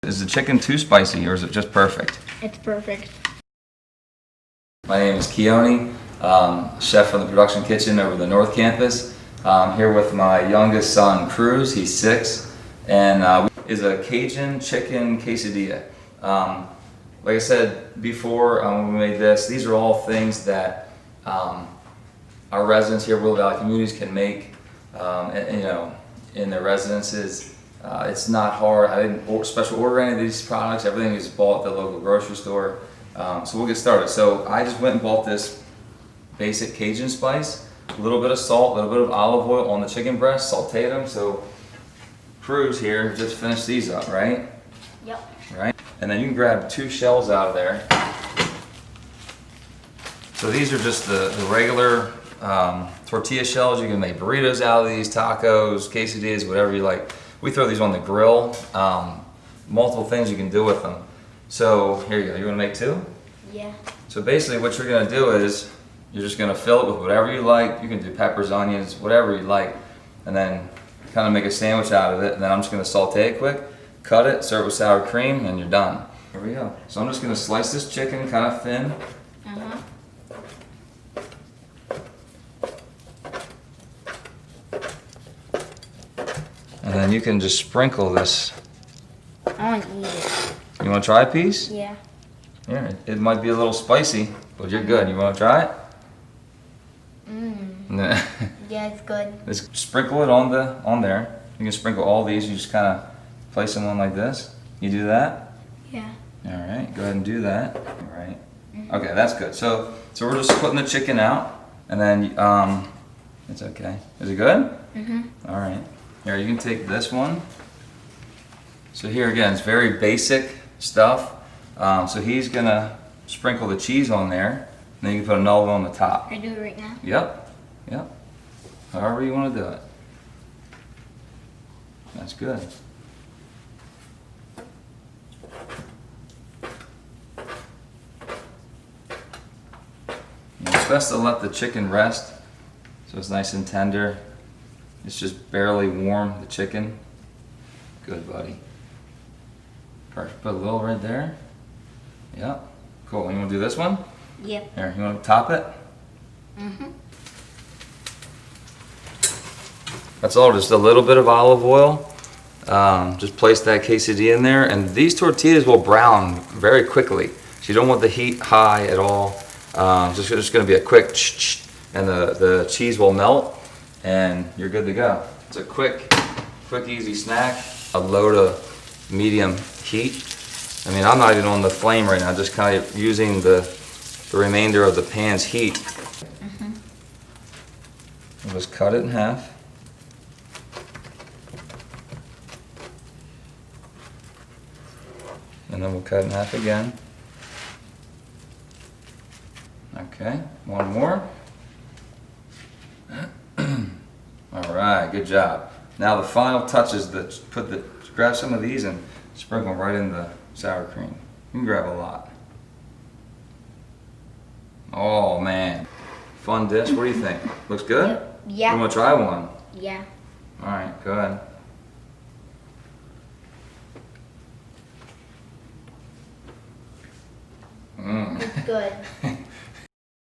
Is the chicken too spicy or is it just perfect? It's perfect. My name is Keoni, chef from the production kitchen over the North Campus. I'm here with my youngest son, Cruz. He's 6, and is a Cajun chicken quesadilla. Like I said before, when we made this, these are all things that our residents here, Willow Valley communities, can make, in their residences. It's not hard. I didn't special order any of these products. Everything is bought at the local grocery store. So we'll get started. So I just went and bought this basic Cajun spice, a little bit of salt, a little bit of olive oil on the chicken breast, sauteed them. So Cruz here just finished these up, right? Yep. Right. And then you can grab 2 shells out of there. So these are just the regular tortilla shells. You can make burritos out of these, tacos, quesadillas, whatever you like. We throw these on the grill. Multiple things you can do with them. So here you go. You want to make 2? Yeah. So basically what you're going to do is you're just going to fill it with whatever you like. You can do peppers, onions, whatever you like. And then kind of make a sandwich out of it. And then I'm just going to saute it quick, cut it, serve it with sour cream, and you're done. Here we go. So I'm just going to slice this chicken kind of thin. And then you can just sprinkle this. I want to eat it. You want to try a piece? Yeah. Yeah, it might be a little spicy, but you're good. You want to try it? Yeah, it's good. Just sprinkle it on there. You can sprinkle all these. You just kind of place them on like this. You do that? Yeah. All right, go ahead and do that. All right. Okay, that's good. So we're just putting the chicken out, and then it's okay. Is it good? All right. Here, you can take this one. So here again, it's very basic stuff. So he's gonna sprinkle the cheese on there, and then you can put another one on the top. Can I do it right now? Yep, yep. However you want to do it. That's good. And it's best to let the chicken rest so it's nice and tender. It's just barely warm, the chicken. Good, buddy. Perfect. Put a little right there. Yep. Cool. You want to do this one? Yep. Here, you want to top it? That's all, just a little bit of olive oil. Just place that quesadilla in there, and these tortillas will brown very quickly. So you don't want the heat high at all. Just going to be a quick and the cheese will melt, and you're good to go. It's a quick, easy snack. A low to medium heat. I mean, I'm not even on the flame right now, just kind of using the remainder of the pan's heat. We'll just cut it in half. And then we'll cut it in half again. Okay, one more. All right, good job. Now the final touch is grab some of these and sprinkle them right in the sour cream. You can grab a lot. Oh man, fun dish. What do you think? Looks good? Yeah. You want to try one? Yeah. All right, go ahead. It's good.